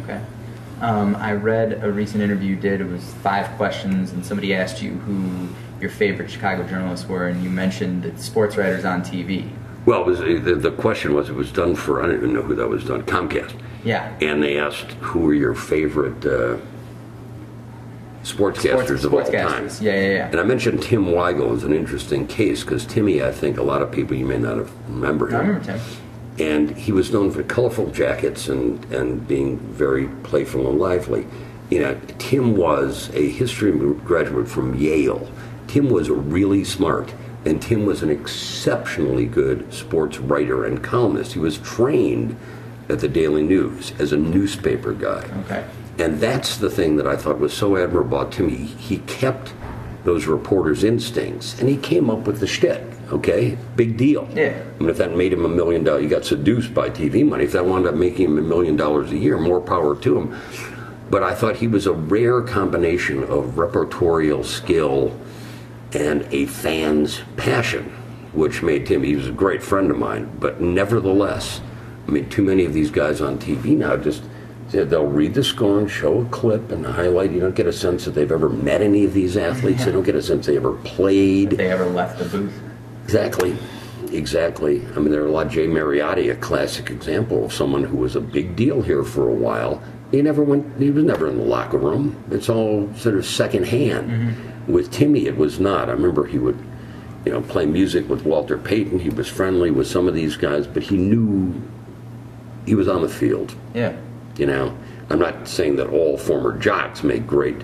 Okay. I read a recent interview you did. It was 5 questions, and somebody asked you who your favorite Chicago journalists were, and you mentioned that SportsWriters on TV. Well, the question was, it was done for, I don't even know who that was done, Comcast. Yeah. And they asked, who are your favorite sportscasters of all time? Yeah. And I mentioned Tim Weigel as an interesting case, because Timmy, I think a lot of people, you may not have remembered him. I remember Tim. And he was known for colorful jackets and being very playful and lively. You know, Tim was a history graduate from Yale. Tim was really smart, and Tim was an exceptionally good sports writer and columnist. He was trained at the Daily News as a newspaper guy. Okay. And that's the thing that I thought was so admirable about Tim. He kept those reporters' instincts, and he came up with the shtick. Okay, big deal. Yeah. I mean, if that made him $1 million, he got seduced by TV money. If that wound up making him $1 million a year, more power to him. But I thought he was a rare combination of reportorial skill and a fan's passion, which made Tim, he was a great friend of mine. But nevertheless, I mean, too many of these guys on TV now just, they'll read the score and show a clip and highlight. You don't get a sense that they've ever met any of these athletes. They don't get a sense they ever played. If they ever left the booth. Exactly. I mean, there are a lot. Jay Mariotti, a classic example of someone who was a big deal here for a while. He was never in the locker room. It's all sort of secondhand. Mm-hmm. With Timmy, it was not. I remember he would, play music with Walter Payton. He was friendly with some of these guys, but he knew he was on the field. Yeah. I'm not saying that all former jocks make great.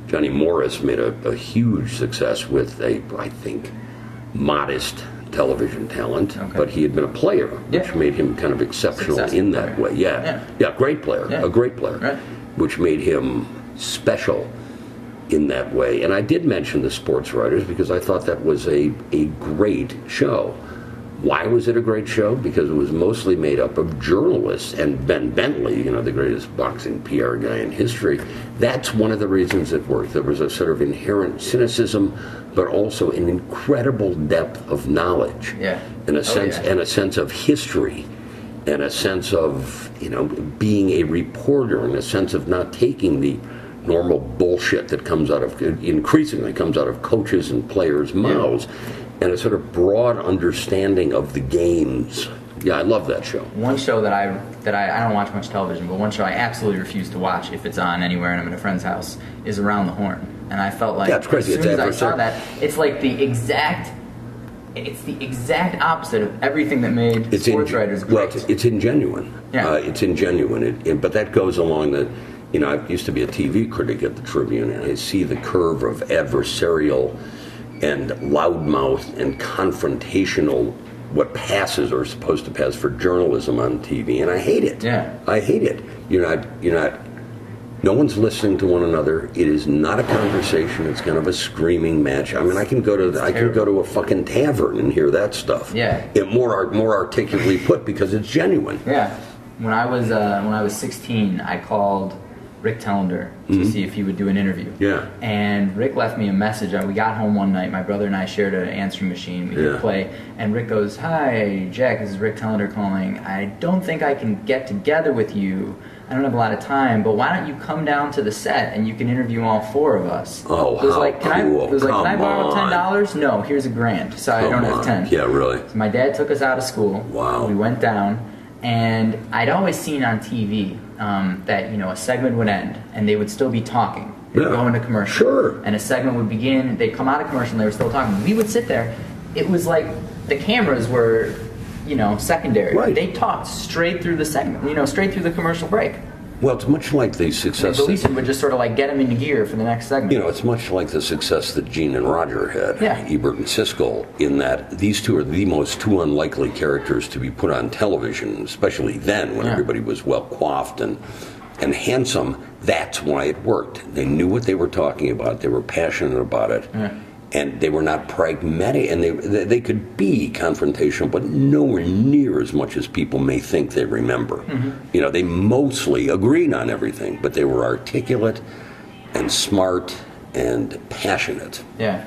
Johnny Morris made a huge success with I think, modest television talent, but he had been a player, which made him kind of exceptional in that way. Yeah, great player, a great player, right. Which made him special in that way. And I did mention the SportsWriters because I thought that was a great show. Why was it a great show? Because it was mostly made up of journalists, and Ben Bentley, the greatest boxing PR guy in history, that's one of the reasons it worked. There was a sort of inherent cynicism, but also an incredible depth of knowledge, and a sense of history, and a sense of being a reporter, and a sense of not taking the normal bullshit that increasingly comes out of coaches and players' mouths. And a sort of broad understanding of the games. Yeah, I love that show. One show that I don't watch much television, but one show I absolutely refuse to watch if it's on anywhere and I'm in a friend's house is Around the Horn. And I felt like it's crazy. as soon as I saw that, it's like the exact opposite of everything that made SportsWriters great. Well, it's ingenuine. Yeah. It's ingenuine. But that goes along the. I used to be a TV critic at the Tribune, and I see the curve of adversarial and loudmouth and confrontational, what passes or is supposed to pass for journalism on TV, and I hate it. Yeah, I hate it. You're not. No one's listening to one another. It is not a conversation. It's kind of a screaming match. I mean, I can go to a fucking tavern and hear that stuff. Yeah, it more articulately put because it's genuine. Yeah, when I was 16, I called Rick Tellender to see if he would do an interview. Yeah. And Rick left me a message. We got home one night. My brother and I shared an answering machine. We could play. And Rick goes, "Hi, Jack. This is Rick Tellender calling. I don't think I can get together with you. I don't have a lot of time, but why don't you come down to the set and you can interview all 4 of us?" Oh, it was like, can I borrow on. $10? No, here's $1,000. Sorry, I don't have 10. Yeah, really. So my dad took us out of school. Wow. We went down, and I'd always seen on TV that a segment would end and they would still be talking. They'd go into commercial. Sure. And a segment would begin. They'd come out of commercial and they were still talking. We would sit there. It was like the cameras were, secondary. Right. They talked straight through the segment. Straight through the commercial break. Well, it's much like the success. And Belushi would just sort of like get him into gear for the next segment. It's much like the success that Gene and Roger had, Ebert and Siskel, in that these two are the most two unlikely characters to be put on television, especially then when everybody was well coiffed and handsome. That's why it worked. They knew what they were talking about. They were passionate about it. Yeah. And they were not pragmatic, and they could be confrontational, but nowhere near as much as people may think they remember. Mm-hmm. They mostly agreed on everything, but they were articulate and smart and passionate. Yeah.